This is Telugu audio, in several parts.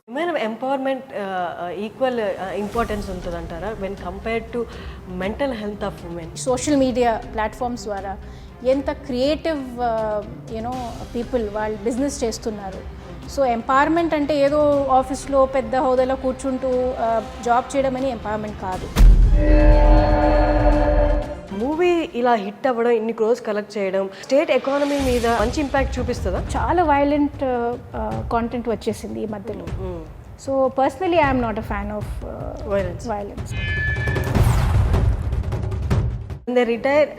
ఉమెన్ ఎంపవర్మెంట్ ఈక్వల్ ఇంపార్టెన్స్ ఉంటుందంటారా when compared to mental health of women? Social media platforms ద్వారా ఎంత క్రియేటివ్ పీపుల్ వాళ్ళు బిజినెస్ చేస్తున్నారు. సో ఎంపవర్మెంట్ అంటే ఏదో ఆఫీస్లో పెద్ద హోదాలో కూర్చుంటూ జాబ్ చేయడం అని ఎంపవర్మెంట్ కాదు. మూవీ ఇలా హిట్ అవ్వడం, ఇన్ని క్రోర్స్ కలెక్ట్ చేయడం స్టేట్ ఎకానమీ మీద మంచి ఇంపాక్ట్ చూపిస్తుందా? చాలా వైలెంట్ కాంటెంట్ వచ్చేసింది ఈ మధ్యలో. So personally I'm not a fan of violence. When they retire,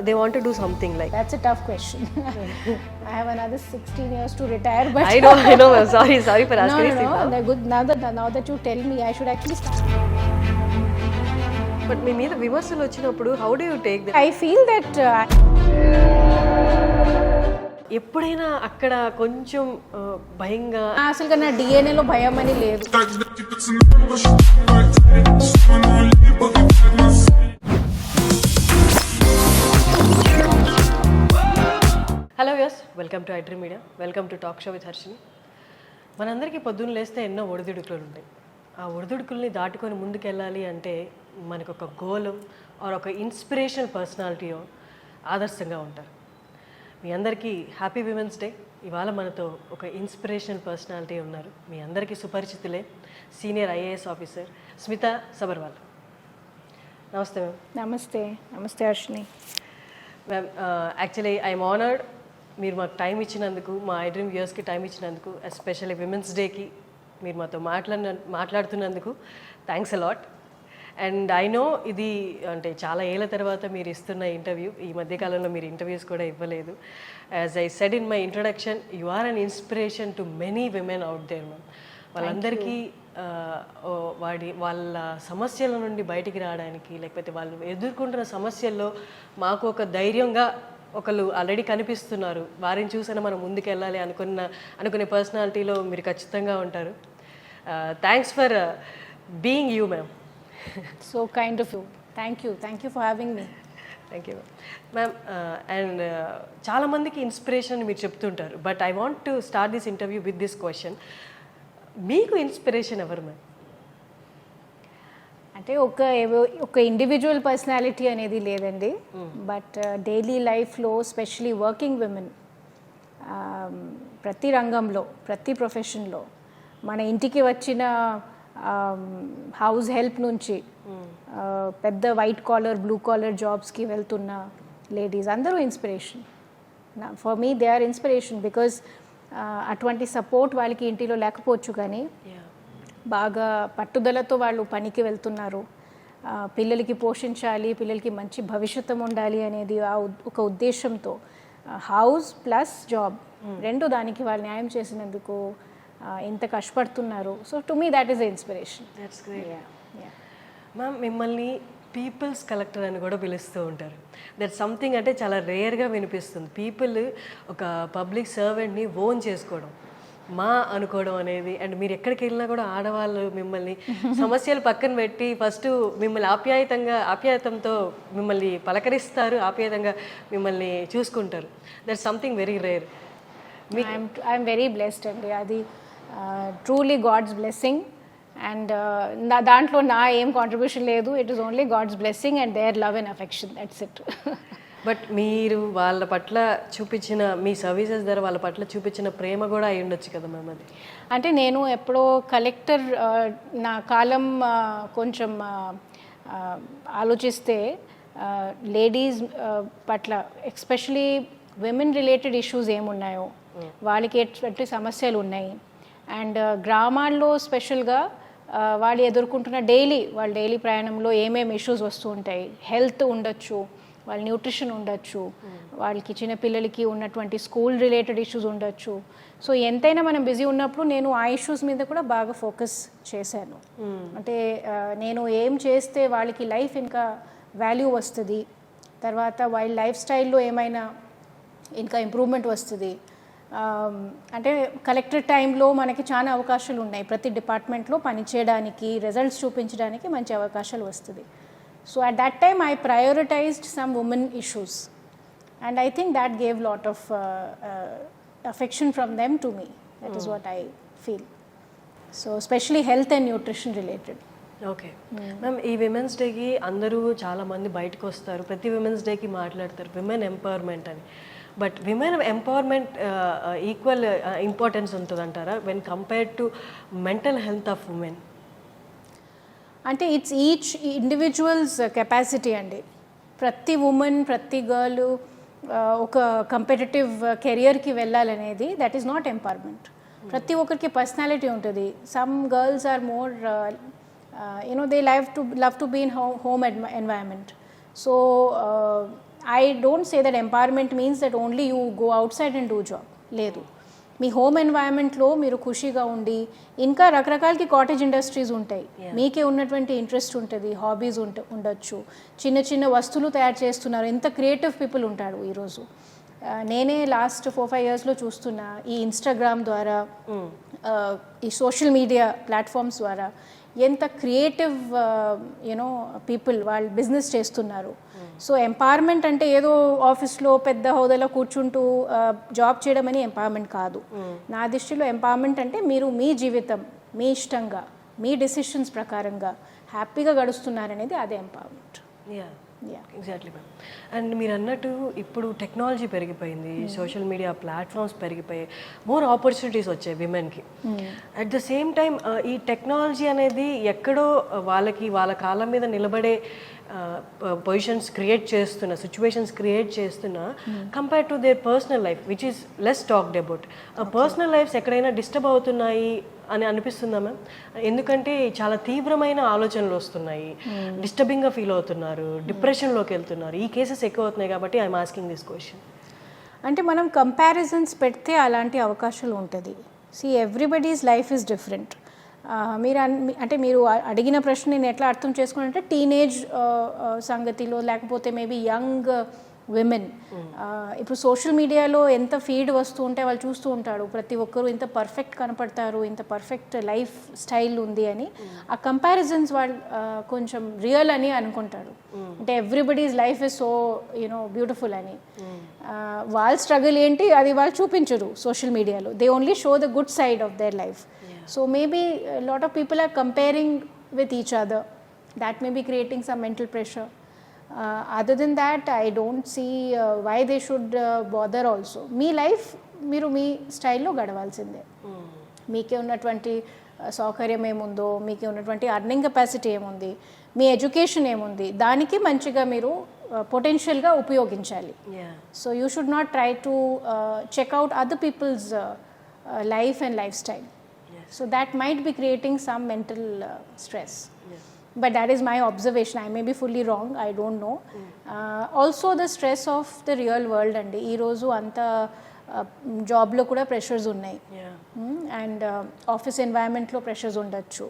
they want to do something like. That's a tough question. I have another 16 years to retire, but I know. Sorry for asking. No. They're good. Now that you tell me, I should actually start. But మీ మీద విమర్శలు వచ్చినప్పుడు how do you take that? I feel that ఎప్పుడైనా అక్కడ కొంచెం భయంగా, అసలుగా నా డిఎన్ఏలో భయం అని లేదు. Hello viewers, welcome to iDream media, welcome to talk show with Harshini. మనందరికీ పొద్దున్న లేస్తే ఎన్నో ఒడిదుడుకులు ఉంటాయి. ఆ ఒడిదుడుకుల్ని దాటుకొని ముందుకెళ్ళాలి అంటే మనకు ఒక గోల్ ఆర్ ఒక ఇన్స్పిరేషనల్ పర్సనాలిటీయో ఆదర్శంగా ఉంటారు. మీ అందరికీ హ్యాపీ విమెన్స్ డే. ఇవాళ మనతో ఒక ఇన్స్పిరేషనల్ పర్సనాలిటీ ఉన్నారు. మీ అందరికీ సుపరిచితులే, senior IAS officer Smita Sabharwal. నమస్తే మ్యామ్. నమస్తే Harshini ma'am. Actually I'm honoured మీరు మాకు టైం ఇచ్చినందుకు, మా iDream వ్యూయర్స్కి టైం ఇచ్చినందుకు, ఎస్పెషల్లీ విమెన్స్ డేకి మీరు మాతో మాట్లాడుతున్నందుకు thanks a lot. And I know ఇది అంటే చాలా ఏళ్ళ తర్వాత మీరు ఇస్తున్న ఇంటర్వ్యూ. ఈ మధ్యకాలంలో మీరు ఇంటర్వ్యూస్ కూడా ఇవ్వలేదు. As I said in my introduction, you are an inspiration to many women out there ma'am. వాళ్ళందరికీ వాళ్ళ సమస్యల నుండి బయటికి రావడానికి, లేకపోతే వాళ్ళు ఎదుర్కొంటున్న సమస్యల్లో మాకు ఒక ధైర్యంగా ఒకళ్ళు ఆల్రెడీ కనిపిస్తున్నారు, వారిని చూసినా మనం ముందుకెళ్ళాలి అనుకునే పర్సనాలిటీలో మీరు ఖచ్చితంగా ఉంటారు. Thanks for being you ma'am. So kind of you. Thank you for having me. Thank you ma'am. And చాలామందికి ఇన్స్పిరేషన్ మీరు చెప్తుంటారు, but I want to start this interview with this question. మీకు ఇన్స్పిరేషన్ ఎవరు మ్యామ్? అంటే ఒక ఇండివిజువల్ పర్సనాలిటీ అనేది లేదండి, బట్ డైలీ లైఫ్లో స్పెషలీ వర్కింగ్ విమెన్ ప్రతి రంగంలో, ప్రతి ప్రొఫెషన్లో, మన ఇంటికి వచ్చిన హౌస్ హెల్ప్ నుంచి పెద్ద వైట్ కాలర్, బ్లూ కాలర్ జాబ్స్కి వెళ్తున్న లేడీస్ అందరూ inspiration. For me they are inspiration because అటువంటి సపోర్ట్ వాళ్ళకి ఇంటిలో లేకపోవచ్చు, కానీ బాగా పట్టుదలతో వాళ్ళు పనికి వెళ్తున్నారు. పిల్లలకి పోషించాలి, పిల్లలకి మంచి భవిష్యత్తు ఉండాలి అనేది ఒక ఉద్దేశంతో హౌస్ ప్లస్ జాబ్ రెండు దానికి వాళ్ళు న్యాయం చేసినందుకు ఇంత కష్టపడుతున్నారు. So to me that is the inspiration. That's great ma'am. మిమ్మల్ని పీపుల్స్ కలెక్టర్ అని కూడా పిలుస్తూ ఉంటారు. దట్ సంథింగ్ అంటే చాలా రేర్గా వినిపిస్తుంది. పీపుల్ ఒక పబ్లిక్ సర్వెంట్ని ఓన్ చేసుకోవడం, మా అనుకోవడం అనేది. అండ్ మీరు ఎక్కడికి వెళ్ళినా కూడా ఆడవాళ్ళు మిమ్మల్ని సమస్యలు పక్కన పెట్టి ఫస్ట్ మిమ్మల్ని ఆప్యాయతంతో మిమ్మల్ని పలకరిస్తారు, ఆప్యాయంగా మిమ్మల్ని చూసుకుంటారు. That something very rare. I'm very blessed అండి. అది ట్రూలీ గాడ్స్ బ్లెస్సింగ్. అండ్ దాంట్లో నా ఏం కాంట్రిబ్యూషన్ లేదు. It is only God's blessing and their love and affection. That's it. But మీరు వాళ్ళ పట్ల చూపించిన, మీ సర్వీసెస్ ద్వారా వాళ్ళ పట్ల చూపించిన ప్రేమ కూడా అయి ఉండొచ్చు కదా మ్యామ్. అది అంటే నేను ఎప్పుడో కలెక్టర్ నా కాలం కొంచెం ఆలోచిస్తే లేడీస్ పట్ల ఎస్పెషలీ విమెన్ రిలేటెడ్ ఇష్యూస్ ఏమున్నాయో, వాళ్ళకి ఎటువంటి సమస్యలు ఉన్నాయి, అండ్ గ్రామాల్లో స్పెషల్గా వాళ్ళు ఎదుర్కొంటున్న వాళ్ళ డైలీ ప్రయాణంలో ఏమేమి ఇష్యూస్ వస్తూ ఉంటాయి. హెల్త్ ఉండొచ్చు, వాళ్ళ న్యూట్రిషన్ ఉండొచ్చు, వాళ్ళకి చిన్న పిల్లలకి ఉన్నటువంటి స్కూల్ రిలేటెడ్ ఇష్యూస్ ఉండొచ్చు. సో ఎంతైనా మనం బిజీ ఉన్నప్పుడు నేను ఆ ఇష్యూస్ మీద కూడా బాగా ఫోకస్ చేశాను. అంటే నేను ఏం చేస్తే వాళ్ళకి లైఫ్ ఇంకా వాల్యూ వస్తుంది, తర్వాత వాళ్ళ లైఫ్ స్టైల్లో ఏమైనా ఇంకా ఇంప్రూవ్మెంట్ వస్తుంది. అంటే కలెక్టర్ టైంలో మనకి చాలా అవకాశాలు ఉన్నాయి. ప్రతి డిపార్ట్మెంట్లో పనిచేయడానికి, రిజల్ట్స్ చూపించడానికి మంచి అవకాశాలు వస్తుంది. So at that time I prioritized some women issues. and I think that gave lot of affection from them to me. That is what I feel. So especially health and nutrition related. Okay ma'am, ఈ విమెన్స్ డేకి అందరూ చాలామంది బయటకు వస్తారు, ప్రతి విమెన్స్ డేకి మాట్లాడతారు విమెన్ ఎంపవర్మెంట్ అని. But women empowerment equal importance ఉంటుందంటారా when compared to mental health of women? అంటే ఇట్స్ ఈచ్ ఇండివిజువల్స్ కెపాసిటీ అండి. ప్రతి ఉమెన్, ప్రతి గర్ల్ ఒక కంపిటేటివ్ కెరియర్కి వెళ్ళాలనేది దట్ ఈస్ నాట్ ఎంపవర్మెంట్. ప్రతి ఒక్కరికి పర్సనాలిటీ ఉంటుంది. Some girls are more they love to be in home environment. So I don't say that empowerment means that only you go outside and do job. లేదు, మీ హోమ్ ఎన్వైరన్మెంట్లో మీరు ఖుషిగా ఉండి, ఇంకా రకరకాలకి కాటేజ్ ఇండస్ట్రీస్ ఉంటాయి, మీకే ఉన్నటువంటి ఇంట్రెస్ట్ ఉంటుంది, హాబీస్ ఉండొచ్చు, చిన్న చిన్న వస్తువులు తయారు చేస్తున్నారు, ఎంత క్రియేటివ్ పీపుల్ ఉంటాడు ఈరోజు. నేనే లాస్ట్ 4-5 yearsలో చూస్తున్నా, ఈ ఇన్స్టాగ్రామ్ ద్వారా, ఈ సోషల్ మీడియా ప్లాట్ఫామ్స్ ద్వారా ఎంత క్రియేటివ్ పీపుల్ వాళ్ళు బిజినెస్ చేస్తున్నారు. సో ఎంపవర్మెంట్ అంటే ఏదో ఆఫీస్లో పెద్ద హోదాలో కూర్చుంటూ జాబ్ చేయడం అని ఎంపవర్మెంట్ కాదు. నా దృష్టిలో ఎంపవర్మెంట్ అంటే మీరు మీ జీవితం మీ ఇష్టంగా, మీ డెసిషన్స్ ప్రకారంగా హ్యాపీగా గడుస్తున్నారనేది అదే ఎంపవర్మెంట్. Exactly ma'am. అండ్ మీరు అన్నట్టు ఇప్పుడు టెక్నాలజీ పెరిగిపోయింది, సోషల్ మీడియా ప్లాట్ఫామ్స్ పెరిగిపోయాయి, మోర్ ఆపర్చునిటీస్ వచ్చాయి విమెన్కి. అట్ ద సేమ్ టైం ఈ టెక్నాలజీ అనేది ఎక్కడో వాళ్ళ కాళ్ళ మీద నిలబడే పొజిషన్స్ క్రియేట్ చేస్తున్న, సిచ్యువేషన్స్ క్రియేట్ చేస్తున్న compare to their personal life which is less talked about. Personal lifes ఎక్కడైనా డిస్టర్బ్ అవుతున్నాయి అని అనిపిస్తుందా మ్యామ్? ఎందుకంటే చాలా తీవ్రమైన ఆలోచనలు వస్తున్నాయి, డిస్టర్బింగ్గా ఫీల్ అవుతున్నారు, డిప్రెషన్లోకి వెళ్తున్నారు, ఈ కేసెస్ ఎక్కువ అవుతున్నాయి. కాబట్టి ఐఎమ్ ఆస్కింగ్ దిస్ క్వశ్చన్. అంటే మనం కంపారిజన్స్ పెడితే అలాంటి అవకాశాలు ఉంటుంది. Everybody's life is different. మీరు అడిగిన ప్రశ్న నేను ఎట్లా అర్థం చేసుకున్నానంటే, టీనేజ్ సంగతిలో లేకపోతే మేబీ యంగ్ విమెన్ ఇప్పుడు సోషల్ మీడియాలో ఎంత ఫీడ్ వస్తూ ఉంటే వాళ్ళు చూస్తూ ఉంటాడు, ప్రతి ఒక్కరు ఇంత పర్ఫెక్ట్ కనపడతారు, ఇంత పర్ఫెక్ట్ లైఫ్ స్టైల్ ఉంది అని. ఆ కంపారిజన్స్ వాళ్ళు కొంచెం రియల్ అని అనుకుంటాడు. అంటే everybody's life is so beautiful అని. వాళ్ళ స్ట్రగుల్ ఏంటి అది వాళ్ళు చూపించరు సోషల్ మీడియాలో. They only show the good side of their life. So maybe a lot of people are comparing with each other. That may be creating some mental pressure. Other than that, I don't see why they should bother also. Me life మీరు మీ స్టైల్లో గడవాల్సిందే. మీకే ఉన్నటువంటి సౌకర్యం ఏముందో, మీకే ఉన్నటువంటి అర్నింగ్ కెపాసిటీ ఏముంది, మీ ఎడ్యుకేషన్ ఏముంది, దానికి మంచిగా మీరు పొటెన్షియల్గా ఉపయోగించాలి. So you should not try to check out other people's life and life style. So that might be creating some mental stress. But that is my observation. I may be fully wrong. I don't know. Also the stress of the real world andi. Ee roju anta job lo kuda pressures unnai. And office environment lo pressures undachu.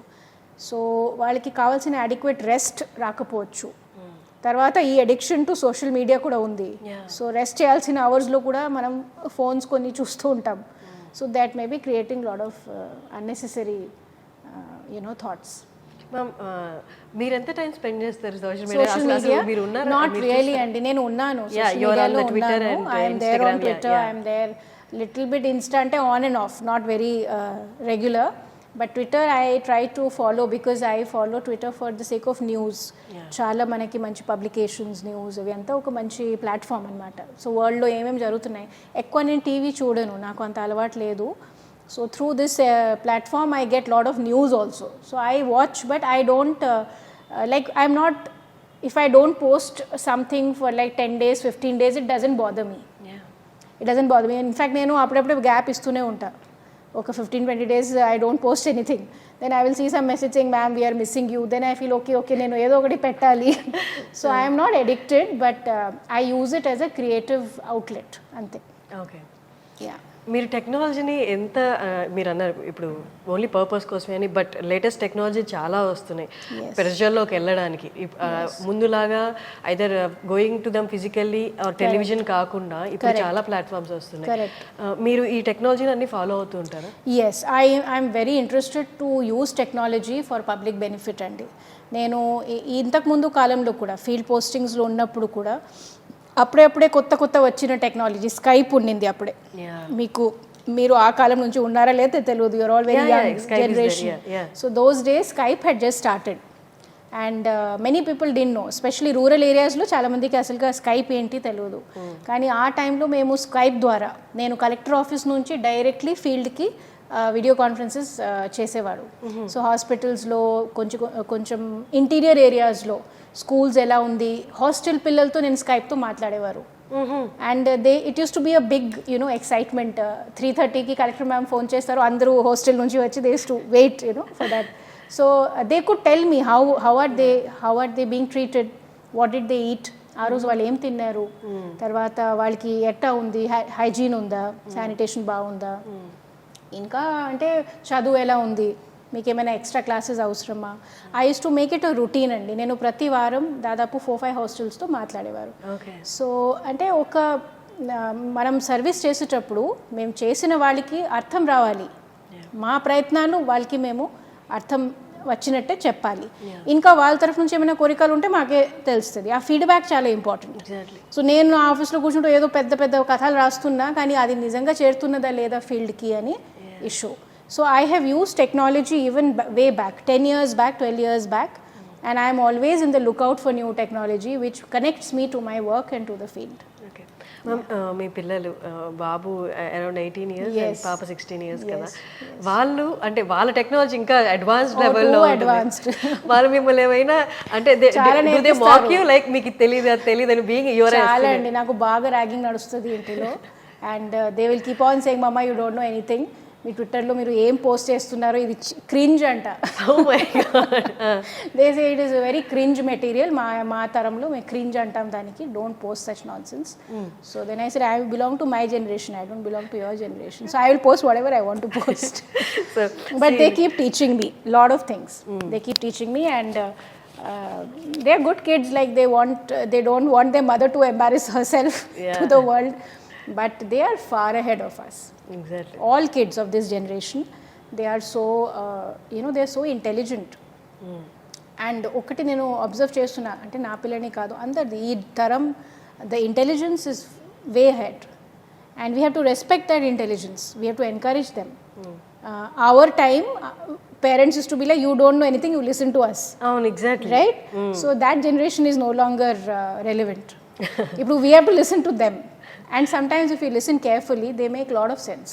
So వాళ్ళకి కావాల్సిన adequate rest రాకపోవచ్చు. తర్వాత ఈ అడిక్షన్ టు సోషల్ మీడియా కూడా ఉంది. సో రెస్ట్ చేయాల్సిన అవర్స్లో కూడా మనం ఫోన్స్ కొన్ని చూస్తూ ఉంటాం. So that may be creating a lot of unnecessary thoughts. Ma'am, మీరు ఎంత టైం స్పెండ్ చేస్తారు సోషల్ మీడియా? మీరు ఉన్నారా? Not really అండి. నేను ఉన్నాను సోషల్ మీడియాలో ఉన్నాను. I am there on Twitter. I am there little bit Insta అంటే on and off, not very regular. But Twitter I try to follow because I follow Twitter for the sake of news. చాలా మనకి మంచి పబ్లికేషన్స్, న్యూస్ అవి అంతా ఒక మంచి ప్లాట్ఫామ్ అనమాట. సో వరల్డ్లో ఏమేమి జరుగుతున్నాయి, ఎక్కువ నేను టీవీ చూడను, నాకు అంత అలవాటు లేదు. So through this platform I get lot of news also. So I watch, but I don't like I'm not, if I don't post something for like 10 days 15 days it doesn't bother me. It doesn't bother me. In fact నేను అప్పుడప్పుడు గ్యాప్ ఇస్తూనే ఉంటా. ఒక 15-20 days I don't post anything. Then I will see some message saying ma'am we are missing you. Then I feel okay నేను ఏదో ఒకటి పెట్టాలి. So I am not addicted, but I use it as a creative outlet అంతే. Okay. Yeah. మీరు టెక్నాలజీని ఎంత మీరు అన్నారు ఇప్పుడు ఓన్లీ పర్పస్ కోసమే అని, బట్ లేటెస్ట్ టెక్నాలజీ చాలా వస్తున్నాయి ప్రజల్లోకి వెళ్ళడానికి. ముందులాగా either going to them physically or television కాకుండా ఇప్పుడు చాలా ప్లాట్ఫామ్స్ వస్తున్నాయి. మీరు ఈ టెక్నాలజీని అన్ని ఫాలో అవుతూ ఉంటారా? Yes, I'm very interested to use technology for public benefit అండి. నేను ఇంతకుముందు కాలంలో కూడా ఫీల్డ్ పోస్టింగ్స్లో ఉన్నప్పుడు కూడా అప్పుడే కొత్త వచ్చిన టెక్నాలజీ స్కైప్ ఉండింది అప్పుడే. మీరు ఆ కాలం నుంచి ఉన్నారా లేదా తెలియదు, you are all very young generation. So those days Skype had just started and many people did no, especially rural ఏరియాస్లో చాలామందికి అసలుగా స్కైప్ ఏంటి తెలియదు. కానీ ఆ టైంలో మేము స్కైప్ ద్వారా నేను కలెక్టర్ ఆఫీస్ నుంచి డైరెక్ట్లీ ఫీల్డ్కి వీడియో కాన్ఫరెన్సెస్ చేసేవాడు. సో హాస్పిటల్స్లో కొంచెం ఇంటీరియర్ ఏరియాస్లో స్కూల్స్ ఎలా ఉంది, హాస్టల్ పిల్లలతో నేను స్కైప్తో మాట్లాడేవారు. And it used to be a big excitement. 3:30కి కలెక్టర్ మ్యామ్ ఫోన్ చేస్తారు, అందరూ హాస్టల్ నుంచి వచ్చి they to wait for that. So they could tell me how are they being treated, what did they eat, ఆ రోజు వాళ్ళు ఏం తిన్నారు, తర్వాత వాళ్ళకి ఎట్టా ఉంది, హైజీన్ ఉందా, శానిటేషన్ బాగుందా, ఇంకా అంటే చదువు ఎలా ఉంది, మీకు ఏమైనా ఎక్స్ట్రా క్లాసెస్ అవసరమా. I use to make it a routine అండి. నేను ప్రతి వారం దాదాపు 4-5 హాస్టల్స్తో మాట్లాడేవారు. సో అంటే మనం సర్వీస్ చేసేటప్పుడు మేము చేసిన వాళ్ళకి అర్థం రావాలి, మా ప్రయత్నాలు వాళ్ళకి మేము అర్థం వచ్చినట్టే చెప్పాలి. ఇంకా వాళ్ళ తరఫు నుంచి ఏమైనా కోరికలు ఉంటే మాకే తెలుస్తుంది. ఆ ఫీడ్బ్యాక్ చాలా ఇంపార్టెంట్. సో నేను ఆఫీస్లో కూర్చుంటూ ఏదో పెద్ద కథలు రాస్తున్నా, కానీ అది నిజంగా చేరుతున్నదా లేదా ఫీల్డ్కి అని issue. So I have used technology even way back, 10 years back, 12 years back, and I am always in the lookout for new technology which connects me to my work and to the field. Okay. Ma'am, మీ పిల్లలు బాబు అరౌండ్ 18 years and పాప 16 years కదా, వాళ్ళు అంటే వాళ్ళ టెక్నాలజీ ఇంకా అడ్వాన్స్డ్ లెవెల్లో అడ్వాన్స్డ్. వాళ్ళు మిమ్మల్ని ఏమైనా అంటే దే మాక్ యూ లైక్ మీకు తెలియదు అని బీయింగ్ యువర్ చాలా అండి, నాకు బాగా ర్యాగింగ్ నడుస్తుంది ఇంటిలో. And they will keep on saying mamma you don't know anything, మీ ట్విట్టర్లో మీరు ఏం పోస్ట్ చేస్తున్నారో ఇది క్రింజ్ అంట. They say it is very cringe material, మా తరంలో మేము క్రింజ్ అంటాం దానికి, don't post such nonsense. So then I said I belong to my generation, I don't belong to your generation, so I will post whatever I want to post. But they keep teaching me lot of things, they keep teaching me and they are good kids, like they don't want their mother to embarrass herself to the world, but they are far ahead of us. Exactly. All kids of this generation, they are so they are so intelligent. And ఒకటి నేను అబ్జర్వ్ చేస్తున్నా, అంటే నా పిల్లని కాదు అందరిది ఈ తరం, the intelligence is way ahead and we have to respect that intelligence, we have to encourage them. Our time parents used to be like, you don't know anything, you listen to us. Exactly. Right? So that generation is no longer relevant. If we have to listen to them, and sometimes if you listen carefully, they make a lot of sense.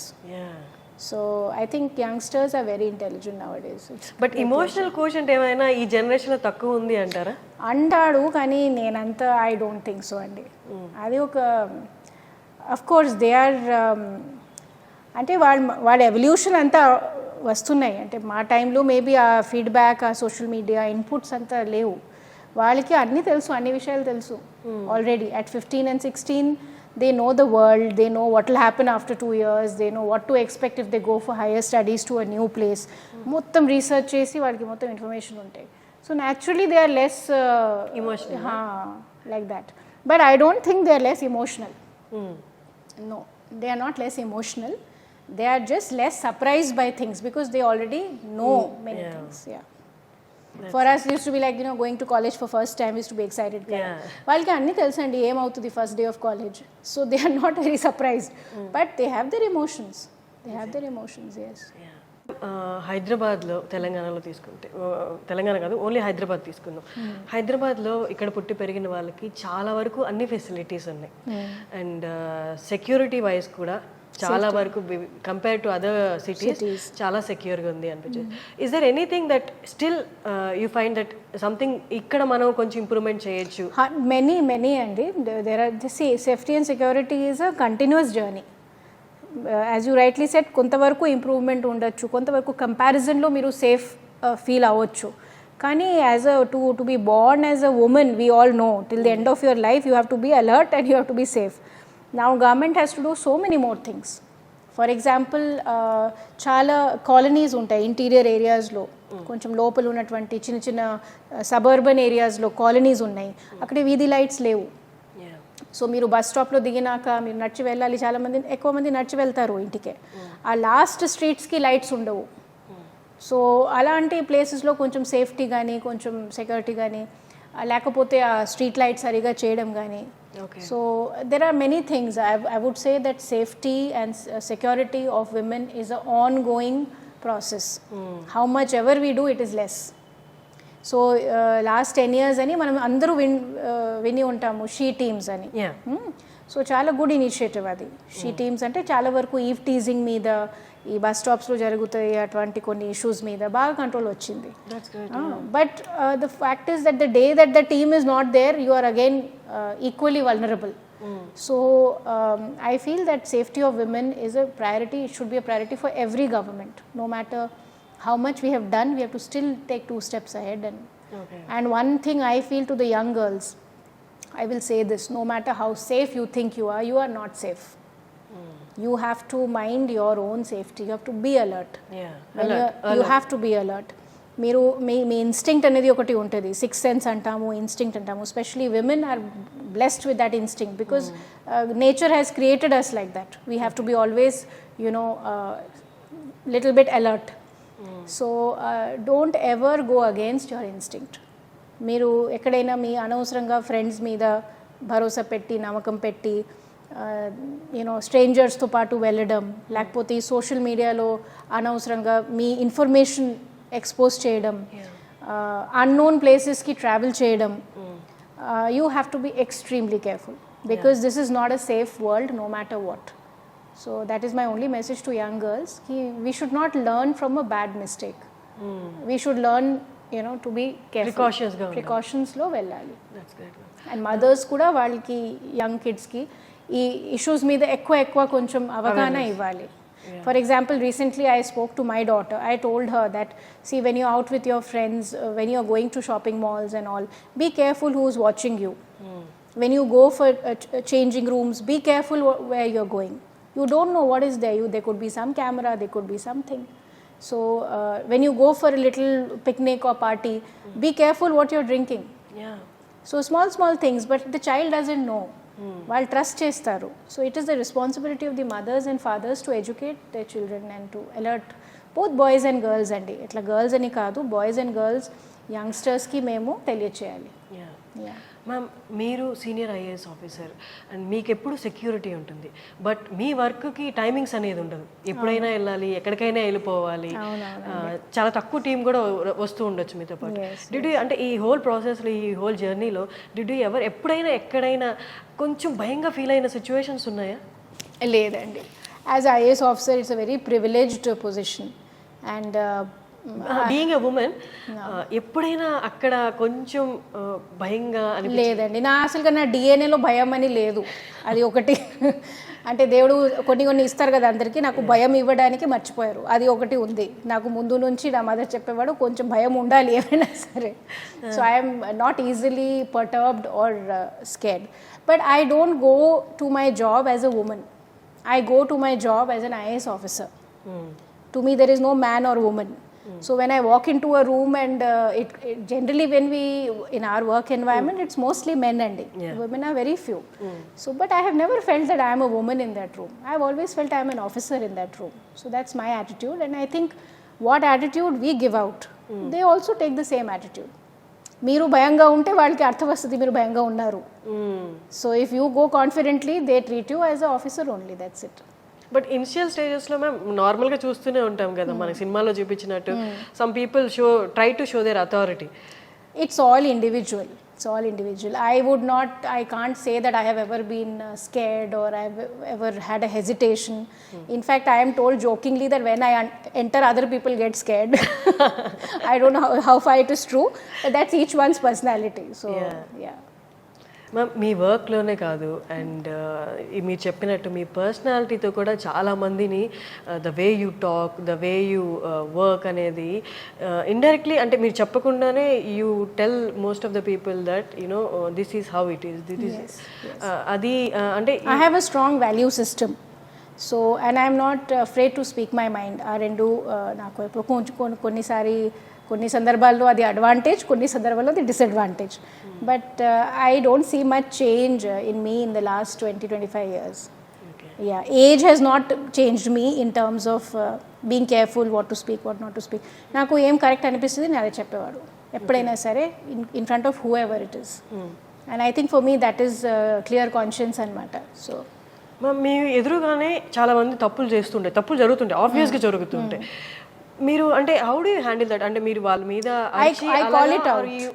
So I think youngsters are very intelligent nowadays. But emotional quotient ఏమైనా ఈ జనరేషన్లో తక్కువ ఉంది అంటారా? అంటాడు, కానీ నేనంతా ఐ డోంట్ థింక్ సో అండి. అది ఒక అఫ్ కోర్స్ దే ఆర్ అంటే వాళ్ళ ఎవల్యూషన్ అంతా వస్తున్నాయి. అంటే మా టైంలో మేబీ ఆ ఫీడ్బ్యాక్, ఆ సోషల్ మీడియా ఇన్పుట్స్ అంతా లేవు. వాళ్ళకి అన్నీ తెలుసు, అన్ని విషయాలు తెలుసు already. At 15 and 16 they know the world, they know what will happen after 2 years, they know what to expect if they go for higher studies to a new place. మొత్తం రీసెర్చ్ చేసి వాళ్ళకి మొత్తం ఇన్ఫర్మేషన్ ఉంటాయి. So naturally they are less emotional like that. But I don't think they are less emotional. No, they are not less emotional. They are just less surprised by things because they already know many things. For us it used to be like going to college for first time used to be excited. వాళ్ళకి అన్నీ తెలుసండి ఏమవుతుంది first day of college. So they are not very surprised, but they have their emotions. yes. హైదరాబాద్లో తెలంగాణలో తీసుకుంటే, తెలంగాణ కాదు ఓన్లీ హైదరాబాద్ తీసుకుందాం. హైదరాబాద్లో ఇక్కడ పుట్టి పెరిగిన వాళ్ళకి చాలా వరకు అన్ని ఫెసిలిటీస్ ఉన్నాయి అండ్ సెక్యూరిటీ వైజ్ కూడా చాలా వరకు కంపేర్ టు అదర్ సిటీస్ చాలా సెక్యూర్గా ఉంది అనిపించింది. Is there anything that still you find that something ఇక్కడ మనం కొంచెం ఇంప్రూవ్మెంట్ చేయొచ్చు? మెనీ అండి. There are safety and security is a continuous journey. As you rightly said, కొంతవరకు ఇంప్రూవ్మెంట్ ఉండొచ్చు, కొంతవరకు కంపారిజన్లో మీరు సేఫ్ ఫీల్ అవ్వచ్చు. కానీ as to be born as a women, we all know till the end of your life you have to be alert and you have to be safe. Now government has to do so many more things. For example, చాలా కాలనీస్ ఉంటాయి ఇంటీరియర్ ఏరియాస్లో, కొంచెం లోపల ఉన్నటువంటి చిన్న సబర్బన్ ఏరియాస్లో కాలనీస్ ఉన్నాయి, అక్కడ వీధి లైట్స్ లేవు. సో మీరు బస్ స్టాప్లో దిగినాక మీరు నడిచి వెళ్ళాలి, ఎక్కువ మంది నడిచి వెళ్తారు ఇంటికే, ఆ లాస్ట్ స్ట్రీట్స్కి లైట్స్ ఉండవు. సో అలాంటి ప్లేసెస్లో కొంచెం సేఫ్టీ కానీ కొంచెం సెక్యూరిటీ కానీ లేకపోతే ఆ స్ట్రీట్ లైట్ సరిగా చేయడం కానీ. So there are many things. I would say that safety and security of women is an ongoing process. How much ever we do, it is less. So last 10 years అని మనం అందరూ విని ఉంటాము షీ టీమ్స్ అని. సో చాలా గుడ్ ఇనిషియేటివ్ అది. షీ టీమ్స్ అంటే చాలా వరకు ఈవ్ టీజింగ్ మీద, ఈ బస్ స్టాప్స్లో జరుగుతాయి అటువంటి కొన్ని ఇష్యూస్ మీద బాగా కంట్రోల్ వచ్చింది. But the fact is that the day that the team is not there, you are again equally vulnerable. So I feel that safety of women is a priority. It should be a priority for every government. No matter how much we have done, we have to still take 2 steps ahead. And one thing I feel to the young girls, I will say this: no matter how safe you think you are not safe. You have to mind your own safety. You have to be alert. You have to be alert. మీరు మీ ఇన్స్టింక్ట్ అనేది ఒకటి ఉంటుంది, 6th sense అంటాము, ఇన్స్టింక్ట్ అంటాము. Especially women are blessed with that instinct because nature has created us like that. We have to be always little bit alert. So don't ever go against your instinct. మీరు ఎక్కడైనా మీ అనవసరంగా ఫ్రెండ్స్ మీద భరోసా పెట్టి, నమ్మకం పెట్టి, స్ట్రేంజర్స్తో పాటు వెళ్ళడం, లేకపోతే సోషల్ మీడియాలో అనవసరంగా మీ ఇన్ఫర్మేషన్ ఎక్స్పోజ్ చేయడం, అన్నోన్ ప్లేసెస్కి ట్రావెల్ చేయడం, you have to be extremely careful because this is not a safe world no matter what. So that is my only message to young girls. We should not learn from a bad mistake. We should learn, to be careful. Precautions lo vellali. That's great. And mothers kuda valliki young kids ki ee issues meeda ekwa koncham avagana ivvali. For example, recently I spoke to my daughter. I told her that, see, when you're out with your friends, when you're going to shopping malls and all, be careful who's watching you. When you go for changing rooms, be careful where you're going. You don't know what is there. There could be some camera, there could be something. So when you go for a little picnic or party, be careful what you're drinking. So small things, but the child doesn't know. While trust chestaru. So it is the responsibility of the mothers and fathers to educate their children and to alert both boys and girls andi. Itla girls ani kaadu, boys and girls, youngsters ki memo teliyacheyali. Ma'am, మీరు సీనియర్ IAS ఆఫీసర్ అండ్ మీకు ఎప్పుడు సెక్యూరిటీ ఉంటుంది, బట్ మీ వర్క్కి టైమింగ్స్ అనేది ఉండదు. ఎప్పుడైనా వెళ్ళాలి, ఎక్కడికైనా వెళ్ళిపోవాలి, చాలా తక్కువ టీం కూడా వస్తూ ఉండొచ్చు మీతో పాటు. డిడ్ యూ, అంటే ఈ హోల్ ప్రాసెస్లో, ఈ హోల్ జర్నీలో డిడ్ యూ ఎప్పుడైనా ఎక్కడైనా కొంచెం భయంగా ఫీల్ అయిన సిచ్యువేషన్స్ ఉన్నాయా? లేదండి. As IAS officer it's a very privileged position. And being a women, ఎప్పుడైనా అక్కడ కొంచెం భయంగా లేదండి. అసలుగా నా DNAలో భయం అని లేదు. అది ఒకటి అంటే దేవుడు కొన్ని ఇస్తారు కదా అందరికీ, నాకు భయం ఇవ్వడానికి మర్చిపోయారు. అది ఒకటి ఉంది నాకు. ముందు నుంచి నా మదర్ చెప్పేవాడు కొంచెం భయం ఉండాలి ఏమైనా సరే. So I'm not easily perturbed or scared. But I don't go to my job as a woman. I go to my job as an IAS officer. To me there is no man or woman. So when I walk into a room and it generally when we in our work environment it's mostly men and women are very few. So but I have never felt that I am a woman in that room. I have always felt I am an officer in that room. So that's my attitude, and I think what attitude we give out, they also take the same attitude. మీరు భయంగా ఉంటే వాళ్ళకి అర్థం వస్తుంది మీరు భయంగా ఉన్నారు. So if you go confidently they treat you as a officer only, that's it. But initial స్టేజెస్లో మేము నార్మల్గా చూస్తూనే ఉంటాం కదా, మన సినిమాలో చూపించినట్టు some people try to show their authority. It's all individual. I can't say that I have ever been scared or I've ever had a hesitation. In fact, I am told jokingly that when I enter, other people get scared. I don't know how far it is true, but that's each one's personality. So, yeah. Ma'am, మీ వర్క్లోనే కాదు అండ్ మీరు చెప్పినట్టు మీ పర్సనాలిటీతో కూడా చాలామందిని the way you talk, the way you work అనేది ఇండైరెక్ట్లీ, అంటే మీరు చెప్పకుండానే you tell most of the people that this is how it is, this is అది. అంటే I have a strong value system. So and I'm not afraid to speak my mind. ఆ రెండు నాకు ఎప్పుడు కొన్ని సందర్భాల్లో అది అడ్వాంటేజ్, కొన్ని సందర్భాల్లో అది disadvantage. But I don't see much change in me in the last 20-25 years. Age has not changed me in terms of being careful what to speak, what not to speak. నాకు ఏం కరెక్ట్ అనిపిస్తుంది నేను అదే చెప్పేవాడు. ఎప్పుడైనా సరే in front of whoever it is. And I think for me that is clear conscience అనమాట. సో మీ ఎదురుగానే చాలా మంది తప్పులు చేస్తుంటాయి, తప్పులు జరుగుతుంటాయి, ఆబ్వియస్గా జరుగుతుంటాయి. మీరు అంటే how do you handle that? అంటే మీరు వాళ్ళ మీద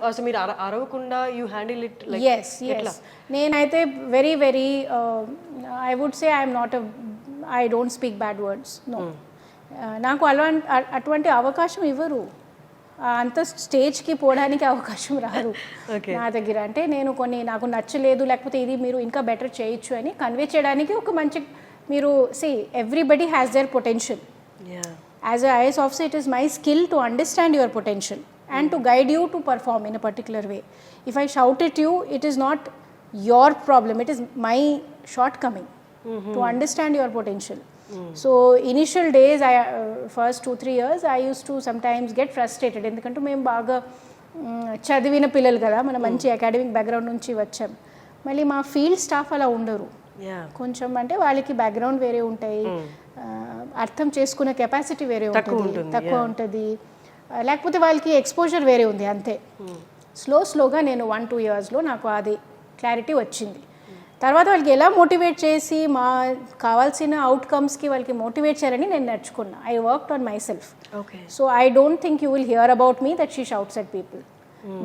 అసలు మీరు అరవకుండా you handle it like? Yes నేనైతే very very I would say I'm not I don't speak bad words. No, నాకు అటువంటి అవకాశం ఇవ్వరు, అంత స్టేజ్కి పోవడానికి అవకాశం రాదు నా దగ్గర. అంటే నేను కొన్ని నాకు నచ్చలేదు, లేకపోతే ఇది మీరు ఇంకా బెటర్ చేయొచ్చు అని కన్వే చేయడానికి ఒక మంచి మీరు see everybody has their potential. As a IAS officer, it is my skill to understand your potential and to guide you to perform in a particular way. If I shout at you, it is not your problem, it is my shortcoming to understand your potential. So initial days, first 2-3 years, I used to sometimes get frustrated. ఎందుకంటే మేము బాగా చదివిన పిల్లలు కదా, మన మంచి అకాడమిక్ బ్యాక్గ్రౌండ్ నుంచి వచ్చాం. మళ్ళీ మా ఫీల్డ్ స్టాఫ్ అలా ఉండరు, కొంచెం అంటే వాళ్ళకి బ్యాక్గ్రౌండ్ వేరే ఉంటాయి, అర్థం చేసుకునే కెపాసిటీ వేరే ఉంటుంది, తక్కువ ఉంటుంది, లేకపోతే వాళ్ళకి ఎక్స్పోజర్ వేరే ఉంది అంతే. స్లోగా నేను 1-2 yearsలో నాకు అది క్లారిటీ వచ్చింది. తర్వాత వాళ్ళకి ఎలా మోటివేట్ చేసి మా కావాల్సిన అవుట్కమ్స్కి వాళ్ళకి మోటివేట్ చేయాలని నేను నేర్చుకున్నా. I worked on my self. So I don't think you will hear about me that she shouts at people,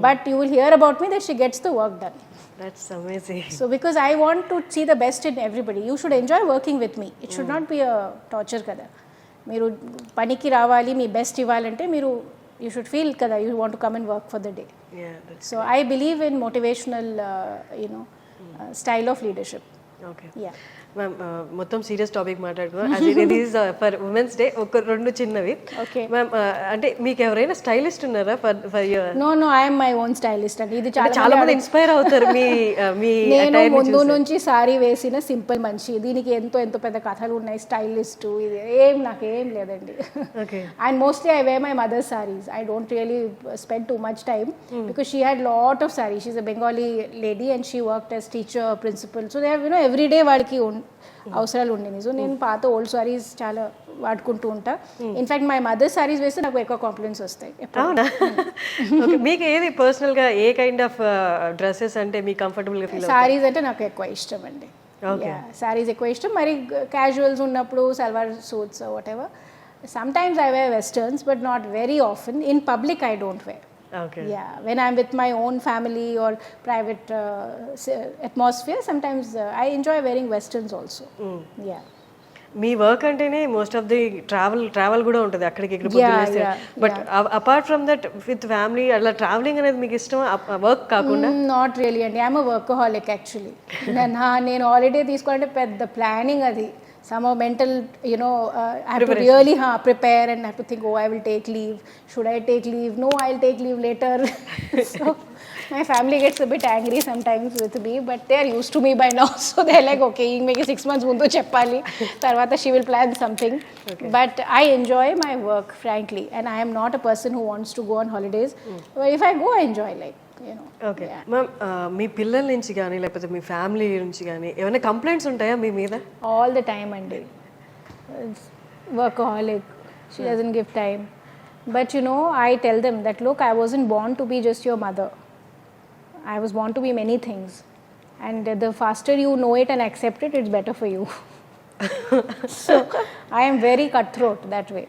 but you will hear about me that she gets the work done. That's amazing. So because I want to see the best in everybody, you should enjoy working with me. It should not be a torture kada. Meeru paniki ravali, mee best ivalante meeru you should feel kada you want to come and work for the day. So I believe in motivational style of leadership. Okay. Yeah. Ma'am మొత్తం సీరియస్ టాపిక్ మాట్లాడుకున్నాం. As it is for women's day ఒక 2 చిన్నవి. మ్యామ్ అంటే మీకు ఎవరైనా స్టైలిస్ట్ ఉన్నారా for your? No I am my own stylist అండి. ఇది చాలా మంది ఇన్స్పైర్ అవుతారు మీ నేను ముందు నుంచి సారీ వేసిన సింపుల్ మనిషి, దీనికి ఎంతో పెద్ద కథలు ఉన్నాయి, స్టైలిస్ట్ ఇది నాకేం లేదండి. And mostly I wear my mother saris. I don't really spend too much time because she had lot of saris. She is a Bengali lady and she worked as teacher, principal. So they have every day వాడికి అవసరాలు ఉండేవి. సో నేను పాత ఓల్డ్ సారీస్ చాలా వాడుకుంటూ ఉంటా. ఇన్ఫాక్ట్ మై మదర్ సారీస్ వేస్తే నాకు ఎక్కువ కాంప్లిమెంట్స్ వస్తాయి. మీకు ఏది పర్సనల్గా ఏ కైండ్ ఆఫ్ డ్రెస్సెస్ అంటే మీకు కంఫర్టబుల్గా ఫీల్? సారీస్ అంటే నాకు ఎక్కువ ఇష్టం అండి. సారీస్ ఎక్కువ ఇష్టం. మరి క్యాజువల్స్ ఉన్నప్పుడు salwar suits whatever. Sometimes I wear westerns but not very often. In public I don't wear. Yeah, when I'm with my own family or private atmosphere, sometimes I enjoy wearing westerns also. Yeah. Me work అంటేనే మోస్ట్ ఆఫ్ ది ట్రావెల్ కూడా ఉంటుంది అక్కడికి ఇక్కడికి. But apart from that with family అట్లా ట్రావెలింగ్ అనేది మీకు ఇష్టం వర్క్ కాకుండా? నాట్ రియలీ అండి. I'm a workaholic actually. నేను హాలిడే తీసుకోవాలంటే పెద్ద ప్లానింగ్ అది. Some are mental, I have to really prepare and have to think, I will take leave. Should I take leave? No, I'll take leave later. So my family gets a bit angry sometimes with me, but they are used to me by now. So they're like, okay, make 6 months mundu cheppali. Tarvata she will plan something. But I enjoy my work, frankly. And I am not a person who wants to go on holidays. But if I go, I enjoy okay ma'am, మీ పిల్లల నుంచి కానీ లేకపోతే మీ ఫ్యామిలీ నుంచి కానీ ఏమైనా కంప్లైంట్స్ ఉంటాయా మీ మీద? ఆల్ ద టైమ్ అండి. Workaholic, she doesn't give time. But I tell them that look, I wasn't born to be just your mother. I was born to be many things. And the faster you know it and accept it, it's better for you. So I am very cutthroat that way.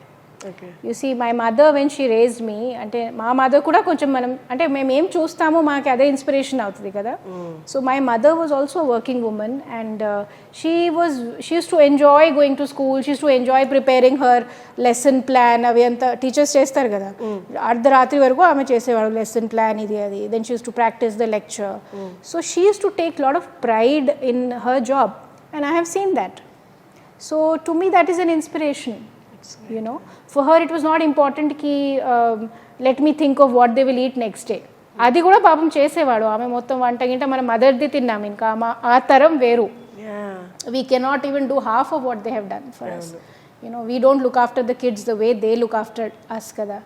You see, my mother when she raised me, అంటే మా మదర్ కూడా కొంచెం మనం అంటే మేము ఏం చూస్తామో మాకు అదే ఇన్స్పిరేషన్ అవుతుంది కదా. So my mother was also working women and she used to enjoy going to school. She used to enjoy preparing her lesson plan. అవి అంతా టీచర్స్ చేస్తారు కదా, అర్ధరాత్రి వరకు ఆమె చేసేవాడు లెసన్ ప్లాన్ ఇది అది. Then she used to practice the lecture. So she used to take lot of pride in her job and I have seen that. So to me that is an inspiration. For her it was not important ki let me think of what they will eat next day. అది కూడా పాపం చేసేవాడు. ఆమె మొత్తం వంట గింట మన మదర్ది తిన్నాం, ఇంకా ఆ తరం వేరు. We cannot even do half of what they have done for us. We don't look after the kids the way they look after us kada.